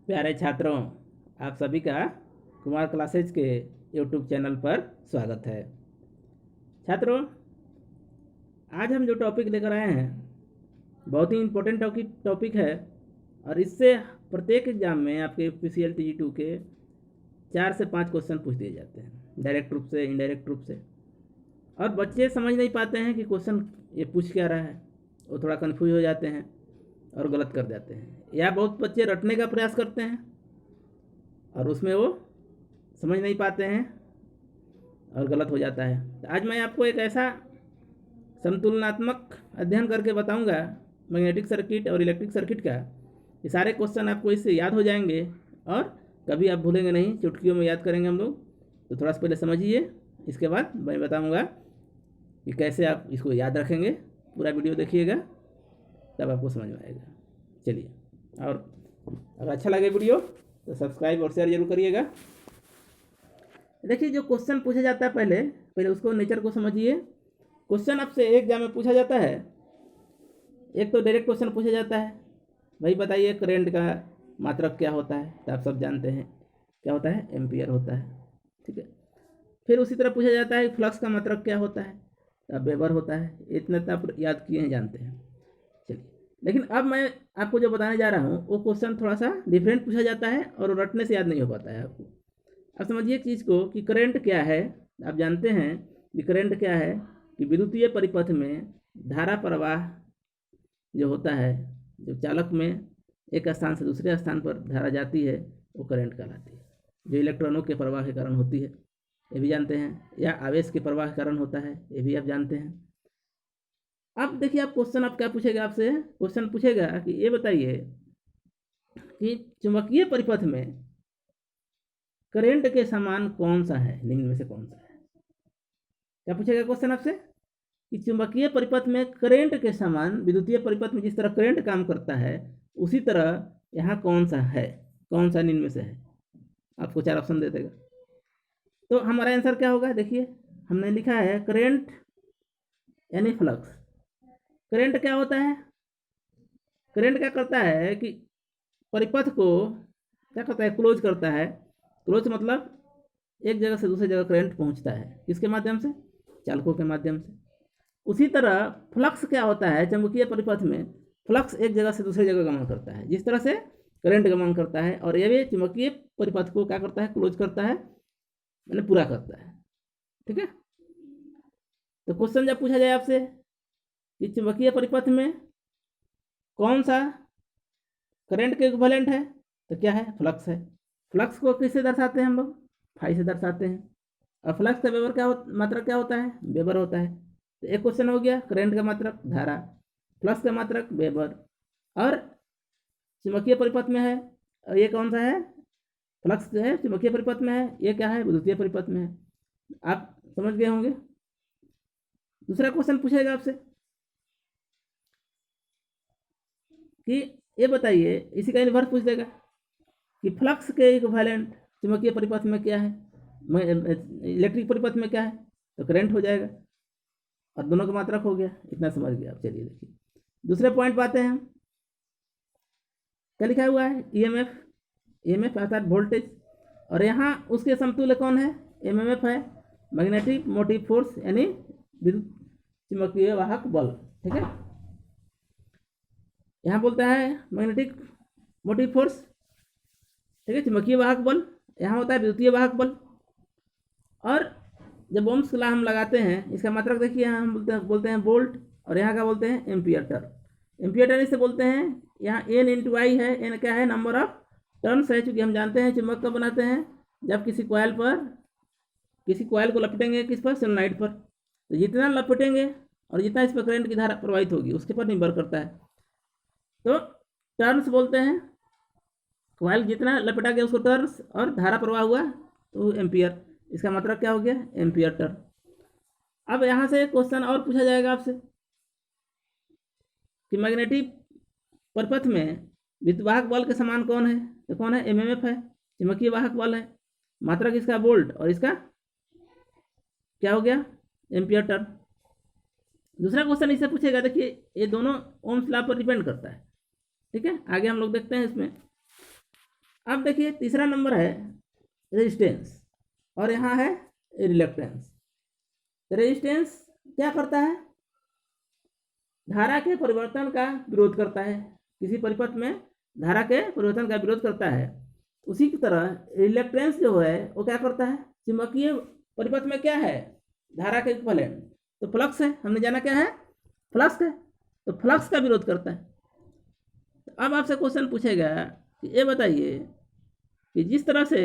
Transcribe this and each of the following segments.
प्यारे छात्रों, आप सभी का कुमार क्लासेज के यूट्यूब चैनल पर स्वागत है। छात्रों, आज हम जो टॉपिक लेकर आए हैं बहुत ही इम्पोर्टेंट टॉपिक है और इससे प्रत्येक एग्जाम में आपके PCL TG2 के 4 से 5 क्वेश्चन पूछ दिए जाते हैं, डायरेक्ट रूप से, इनडायरेक्ट रूप से। और बच्चे समझ नहीं पाते हैं कि क्वेश्चन ये पूछ क्या रहा है, वो थोड़ा कन्फ्यूज हो जाते हैं और गलत कर जाते हैं, या बहुत बच्चे रटने का प्रयास करते हैं और उसमें वो समझ नहीं पाते हैं और गलत हो जाता है। तो आज मैं आपको एक ऐसा संतुलनात्मक अध्ययन करके बताऊंगा मैग्नेटिक सर्किट और इलेक्ट्रिक सर्किट का, ये सारे क्वेश्चन आपको इससे याद हो जाएंगे और कभी आप भूलेंगे नहीं, चुटकियों में याद करेंगे हम लोग। तो थोड़ा सा पहले समझिए, इसके बाद मैं बताऊंगा कि कैसे आप इसको याद रखेंगे। पूरा वीडियो देखिएगा तब आपको समझ में आएगा। चलिए, और अगर अच्छा लगे वीडियो तो सब्सक्राइब और शेयर जरूर करिएगा। देखिए, जो क्वेश्चन पूछा जाता है पहले उसको नेचर को समझिए। क्वेश्चन आपसे एक एग्जाम में पूछा जाता है, एक तो डायरेक्ट क्वेश्चन पूछा जाता है, भाई बताइए करंट का मात्रक क्या होता है। तो आप सब जानते हैं क्या होता है, एम्पियर होता है, ठीक है। फिर उसी तरह पूछा जाता है फ्लक्स का मात्रक क्या होता है, तो वेबर होता है। इतना तो आप याद किए हैं, जानते हैं। चलिए, लेकिन अब मैं आपको जो बताने जा रहा हूँ वो क्वेश्चन थोड़ा सा डिफरेंट पूछा जाता है और रटने से याद नहीं हो पाता है आपको। अब समझिए एक चीज़ को कि करंट क्या है। आप जानते हैं कि करंट क्या है, कि विद्युतीय परिपथ में धारा प्रवाह जो होता है, जो चालक में एक स्थान से दूसरे स्थान पर धारा जाती है, वो करंट कहलाती है। जो इलेक्ट्रॉनों के प्रवाह के कारण होती है, ये भी जानते हैं, या आवेश के प्रवाह के कारण होता है, ये भी आप जानते हैं। अब देखिए, आप क्वेश्चन आप क्या पूछेगा, आपसे क्वेश्चन पूछेगा कि ये बताइए कि चुंबकीय परिपथ में करंट के समान कौन सा है, निम्न में से कौन सा है। क्या पूछेगा क्वेश्चन आपसे कि चुंबकीय परिपथ में करंट के समान, विद्युतीय परिपथ में जिस तरह करंट काम करता है उसी तरह यहाँ कौन सा है, कौन सा निम्न में से है। आपको 4 ऑप्शन दे देगा। तो हमारा आंसर क्या होगा, देखिए हमने लिखा है करंट यानी फ्लक्स। करंट क्या होता है, करंट क्या करता है कि परिपथ को क्या करता है, क्लोज करता है। क्लोज मतलब एक जगह से दूसरी जगह करंट पहुंचता है, किसके माध्यम से, चालकों के माध्यम से। उसी तरह फ्लक्स क्या होता है, चुंबकीय परिपथ में फ्लक्स एक जगह से दूसरी जगह गमन करता है, जिस तरह से करंट गमन करता है। और ये भी चुंबकीय परिपथ को क्या करता है, क्लोज करता है, मैंने पूरा करता है, ठीक है। तो क्वेश्चन जब पूछा जाए आपसे कि चुंबकीय परिपथ में कौन सा करंट के इक्विवेलेंट है, तो क्या है, फ्लक्स है। फ्लक्स को किससे दर्शाते हैं हम लोग, फाई से दर्शाते हैं। और फ्लक्स का वेबर क्या मात्रक क्या होता है, वेबर होता है। तो एक क्वेश्चन हो गया, करंट का मात्रक धारा, फ्लक्स का मात्रक वेबर, और चुंबकीय परिपथ में है। और ये कौन सा है, फ्लक्स जो है चुंबकीय परिपथ में है, ये क्या है, विद्युतीय परिपथ में है। आप समझ गए होंगे। दूसरा क्वेश्चन पूछेगा आपसे कि ये बताइए, इसी का इन्वर्स पूछ देगा कि फ्लक्स के इक्विवेलेंट चुंबकीय परिपथ में क्या है, इलेक्ट्रिक परिपथ में क्या है, तो करंट हो जाएगा और दोनों का मात्रक हो गया। इतना समझ गया आप। चलिए देखिए, दूसरे पॉइंट पाते हैं हम। क्या लिखा हुआ है, ईएमएफ, ईएमएफ अर्थात वोल्टेज, और यहाँ उसके समतुल्य कौन है, एमएमएफ है, मैग्नेटिक मोटिव फोर्स यानी विद्युत चुंबकीय वाहक बल, ठीक है। यहाँ बोलता है मैग्नेटिक मोटिव फोर्स, ठीक है, चुंबकीय वाहक बल। यहाँ होता है विद्युतीय वाहक बल। और जब ओम्स का लॉ हम लगाते हैं, इसका मात्रक देखिए, यहाँ हम बोलते हैं वोल्ट, और यहाँ क्या बोलते हैं, एम्पियर टर्न। एम्पियर टर्न इससे बोलते हैं, यहाँ एन इंटू आई है, एन क्या है, नंबर ऑफ टर्न्स है। चूंकि हम जानते हैं चुंबक कब बनाते हैं, जब किसी कॉइल को लपेटेंगे किस पर, सोलेनोइड पर। तो जितना लपेटेंगे और जितना इस पर करंट की धारा प्रवाहित होगी उसके पर निर्भर करता है। तो टर्न्स बोलते हैं, कॉइल जितना लपेटा गया उसको टर्न्स, और धारा प्रवाह हुआ तो एम्पियर। इसका मतलब क्या हो गया, एम्पियर टर्न। अब यहाँ से क्वेश्चन और पूछा जाएगा आपसे कि मैग्नेटिक परिपथ में विद्युतवाहक बल के समान कौन है, तो कौन है, एमएमएफ है, चुंबकीय वाहक बल है। मात्रक इसका वोल्ट, और इसका क्या हो गया, एम्पियर टर्न। दूसरा क्वेश्चन इससे पूछेगा, देखिए ये दोनों ओम्स लॉ पर डिपेंड करता है, ठीक है। आगे हम लोग देखते हैं इसमें। अब देखिए तीसरा नंबर है रेजिस्टेंस और यहाँ है रिलक्टेंस। रेजिस्टेंस क्या करता है? धारा के परिवर्तन का विरोध करता है। किसी परिपथ में धारा के परिवर्तन का विरोध करता है। उसी की तरह रिलक्टेंस जो है वो क्या करता है? चुंबकीय परिपथ में क्या है? धारा के इक्विवेलेंट तो फ्लक्स है। हमने जाना क्या है? फ्लक्स है। तो फ्लक्स का विरोध करता है। तो अब आपसे क्वेश्चन पूछेगा कि ये बताइए कि जिस तरह से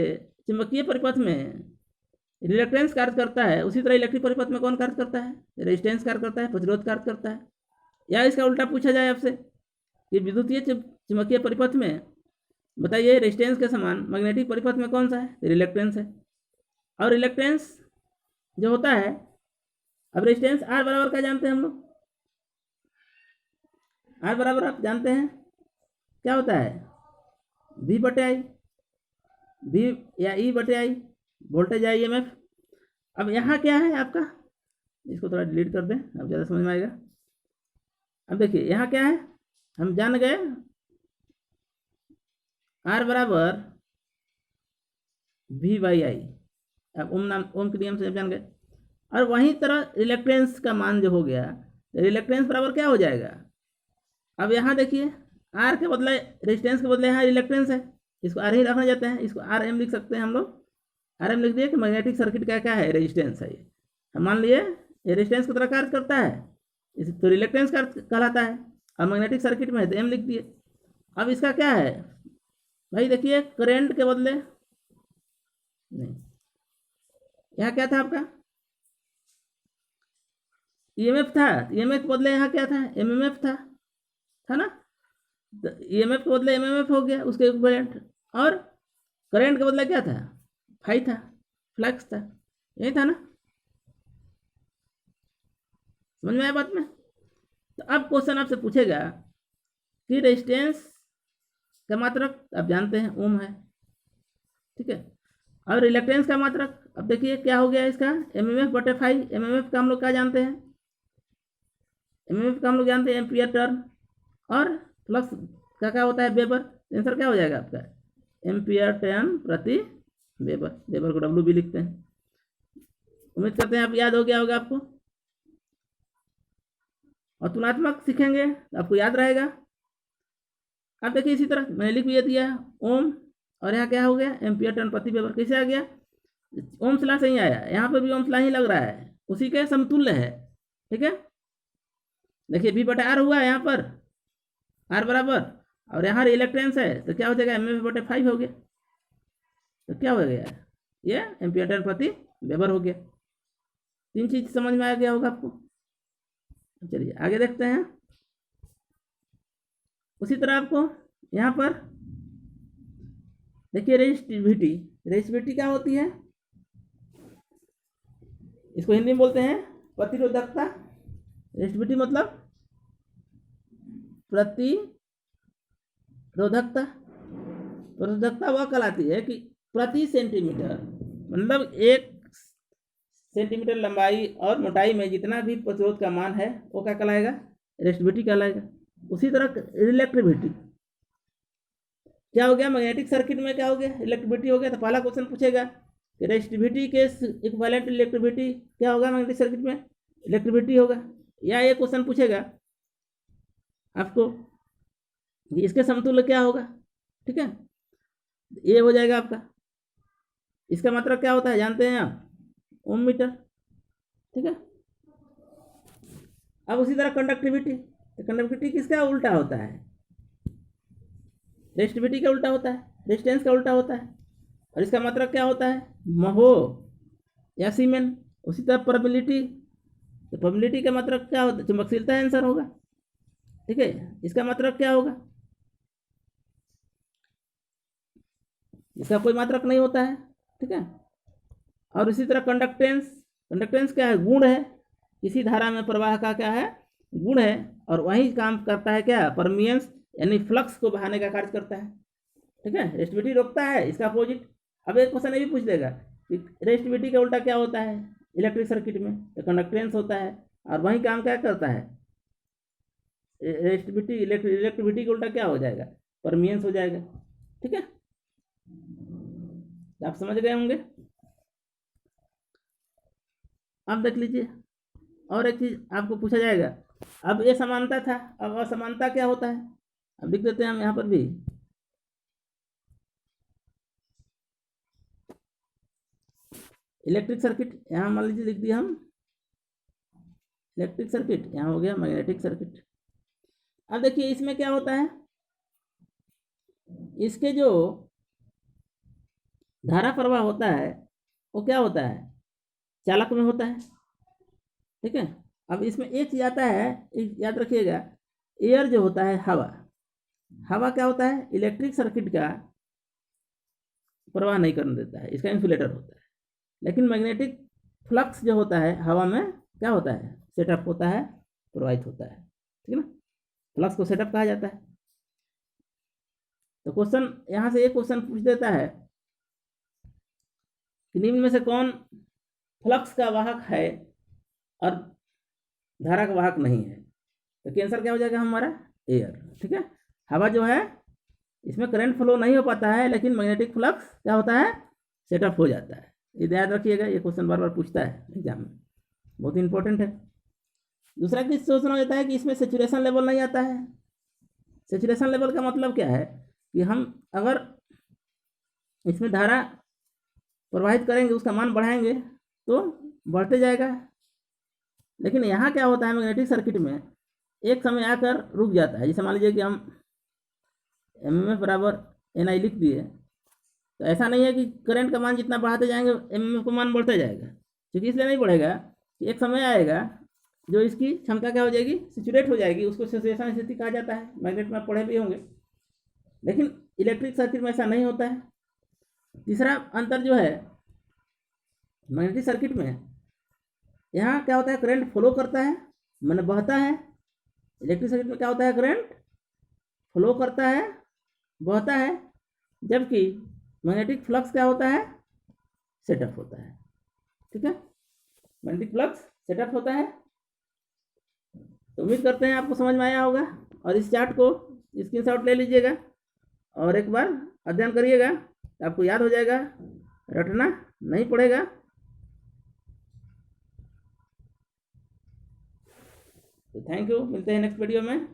चुंबकीय परिपथ में रिलक्टेंस कार्य करता है उसी तरह इलेक्ट्रिक परिपथ में कौन कार्य करता है? रेजिस्टेंस कार्य करता है, प्रतिरोध कार्य करता है। या इसका उल्टा पूछा जाए आपसे कि विद्युतीय चुंबकीय परिपथ में बताइए रेजिस्टेंस के समान मैग्नेटिक परिपथ में कौन सा है? रिलक्टेंस है। और रिलक्टेंस जो होता है, अब रेजिस्टेंस आर बराबर क्या जानते हैं हम लोग? आर बराबर आप जानते हैं क्या होता है? वी बटे आई, वी या ई बटे आई, वोल्टेज या ईएमएफ। अब यहाँ क्या है आपका? इसको थोड़ा डिलीट कर दें, अब ज़्यादा समझ में आएगा। अब देखिए यहाँ क्या है, हम जान गए आर बराबर वी बाई आई। अब ओम के नियम से जान गए। और वहीं तरह रिलक्टेंस का मान जो हो गया, रिलक्टेंस बराबर क्या हो जाएगा? अब यहाँ देखिए आर के बदले, रेजिस्टेंस के बदले यहाँ रिलक्टेंस है, इसको आर ही रखना जाता है। इसको आर एम लिख सकते हैं हम लोग। आर एम लिख दिए कि मैग्नेटिक सर्किट का क्या है? रेजिस्टेंस है। ये हम मान लिए ये रेजिस्टेंस की तरह कार्य करता है, इस तो रिलक्टेंस कहलाता है। और मैग्नेटिक सर्किट में है तो एम लिख दिए। अब इसका क्या है भाई? देखिए करंट के बदले नहीं, यहाँ क्या था आपका? ईएमएफ था। ईएमएफ के बदले यहाँ क्या था? एमएमएफ था ना? ईएमएफ के बदले एमएमएफ हो गया, उसके इक्विवेलेंट। और करंट के बदले क्या था? फाई था, फ्लक्स था। यही था ना? समझ में आया बात में? तो अब क्वेश्चन आपसे पूछेगा कि रेजिस्टेंस का मात्रक आप जानते हैं ओम है, ठीक है। और रिलक्टेंस का मात्रक अब देखिए क्या हो गया इसका? एमएमएफ बटे फाई। एमएमएफ का हम लोग क्या जानते हैं? एमएमएफ का हम लोग जानते हैं एम्पियर टर्न। और फ्लक्स का क्या होता है? वेबर। आंसर क्या हो जाएगा आपका? एम्पियर टर्न प्रति वेबर। वेबर को डब्ल्यू भी लिखते हैं। उम्मीद करते हैं आप याद हो गया होगा आपको। और तुलनात्मक सीखेंगे तो आपको याद रहेगा। अब देखिए इसी तरह मैंने लिख भी दिया ओम, और यहाँ क्या हो गया? एम्पियर टर्न प्रति वेबर। कैसे आ गया? ओम्स लॉ से ही आया। यहाँ पर भी ओम्स लॉ ही लग रहा है, उसी के समतुल्य है, ठीक है। देखिए वी बटे आर हुआ है यहाँ पर, आर बराबर, और यहाँ रिलक्टेंस है तो क्या हो जाएगा? एमएमएफ बटे 5 हो गया। तो क्या हो गया? ये एम्पियर टर्न प्रति वेबर हो गया। 3 चीज समझ में आ गया होगा आपको। चलिए आगे देखते हैं। उसी तरह आपको यहाँ पर देखिए रेजिस्टिविटी। रेजिस्टिविटी क्या होती है? इसको हिंदी में बोलते हैं प्रतिरोधकता। रेजिस्टिविटी मतलब प्रतिरोधकता। प्रतिरोधकता वह कहलाती है कि प्रति सेंटीमीटर, मतलब 1 सेंटीमीटर लंबाई और मोटाई में जितना भी प्रतिरोध का मान है वो क्या कहलाएगा? रेजिस्टिविटी कहलाएगा। उसी तरह रिलेक्टिविटी क्या हो गया? मैग्नेटिक सर्किट में क्या हो गया? इलेक्ट्रिविटी हो गया। तो पहला क्वेश्चन पूछेगा कि रेजिस्टिविटी के इक्विवेलेंट इलेक्ट्रिविटी क्या होगा? मैग्नेटिक सर्किट में इलेक्ट्रिविटी होगा। या ये क्वेश्चन पूछेगा आपको इसके समतुल्य क्या होगा, ठीक है। ये हो जाएगा आपका। इसका मतलब क्या होता है जानते हैं आप? ओम मीटर, ठीक है। अब उसी तरह कंडक्टिविटी। तो कंडक्टिविटी किसका उल्टा होता है? रेजिस्टिविटी का उल्टा होता है, रेजिस्टेंस का उल्टा होता है। और इसका मतलब क्या होता है? महो या सीमेन। उसी तरह परमिलिटी। तो परमिलिटी का मतलब क्या होता है? चुंबकशीलता आंसर होगा, ठीक है। इसका मतलब क्या होगा? इसका कोई मात्रक नहीं होता है, ठीक है। और इसी तरह कंडक्टेंस। कंडक्टेंस क्या है? गुण है। किसी धारा में प्रवाह का क्या है? गुण है। और वही काम करता है क्या? परमियंस यानी फ्लक्स को बहाने का कार्य करता है, ठीक है। रेजिस्टिविटी रोकता है, इसका अपोजिट। अब एक क्वेश्चन ये भी पूछ देगा कि रेजिस्टिविटी का उल्टा क्या होता है इलेक्ट्रिक सर्किट में? तो कंडक्टेंस होता है। और वही काम क्या करता है? रेजिस्टिविटी इलेक्ट्रिविटी का उल्टा क्या हो जाएगा? परमियंस हो जाएगा, ठीक है। आप समझ गए होंगे। अब देख लीजिए, और एक चीज आपको पूछा जाएगा। अब ये समानता था, अब असमानता क्या होता है, अब लिख देते हैं हम यहाँ पर भी। इलेक्ट्रिक सर्किट यहाँ मान लीजिए लिख दिया हम, इलेक्ट्रिक सर्किट यहाँ हो गया मैग्नेटिक सर्किट। अब देखिए इसमें क्या होता है, इसके जो धारा प्रवाह होता है वो क्या होता है, चालक में होता है, ठीक है। अब इसमें एक चीज आता है, याद रखिएगा, एयर जो होता है, हवा, हवा क्या होता है, इलेक्ट्रिक सर्किट का प्रवाह नहीं करने देता है, इसका इंसुलेटर होता है। लेकिन मैग्नेटिक फ्लक्स जो होता है हवा में क्या होता है, सेटअप होता है, प्रवाहित होता है, ठीक है ना। फ्लक्स को सेटअप कहा जाता है। तो क्वेश्चन यहाँ से एक क्वेश्चन पूछ देता है कि निम्न में से कौन फ्लक्स का वाहक है और धारा का वाहक नहीं है। तो कैंसर क्या हो जाएगा हमारा, एयर, ठीक है। हवा जो है इसमें करंट फ्लो नहीं हो पाता है, लेकिन मैग्नेटिक फ्लक्स क्या होता है, सेटअप हो जाता है। ये याद रखिएगा, ये क्वेश्चन बार बार पूछता है एग्जाम में, बहुत इंपॉर्टेंट है। दूसरा चीज सोचना होता है कि इसमें सेचुरेशन लेवल नहीं आता है। सेचुरेशन लेवल का मतलब क्या है कि हम अगर इसमें धारा प्रवाहित करेंगे, उसका मान बढ़ाएंगे तो बढ़ते जाएगा। लेकिन यहाँ क्या होता है, मैग्नेटिक सर्किट में एक समय आकर रुक जाता है। जैसे मान लीजिए कि हम एमएमएफ बराबर एनआई लिख दिए, तो ऐसा नहीं है कि करंट का मान जितना बढ़ाते जाएंगे एमएमएफ का मान बढ़ता जाएगा, क्योंकि इसलिए नहीं बढ़ेगा कि एक समय आएगा जो इसकी क्षमता क्या हो जाएगी, सेचुरेट हो जाएगी, उसको सैचुरेशन स्थिति कहा जाता है। मैग्नेट में आप पढ़े भी होंगे, लेकिन इलेक्ट्रिक सर्किट में ऐसा नहीं होता है। तीसरा अंतर जो है मैग्नेटिक सर्किट में, यहाँ क्या होता है, करंट फ्लो करता है, मैंने बहता है। इलेक्ट्रिक सर्किट में क्या होता है, करंट फ्लो करता है, बहता है, जबकि मैग्नेटिक फ्लक्स क्या होता है, सेटअप होता है, ठीक है। मैग्नेटिक फ्लक्स सेटअप होता है। तो उम्मीद करते हैं आपको समझ में आया होगा, और इस चार्ट को स्क्रीनशॉट ले लीजिएगा और एक बार अध्ययन करिएगा, आपको याद हो जाएगा, रटना नहीं पड़ेगा। तो थैंक यू, मिलते हैं नेक्स्ट वीडियो में।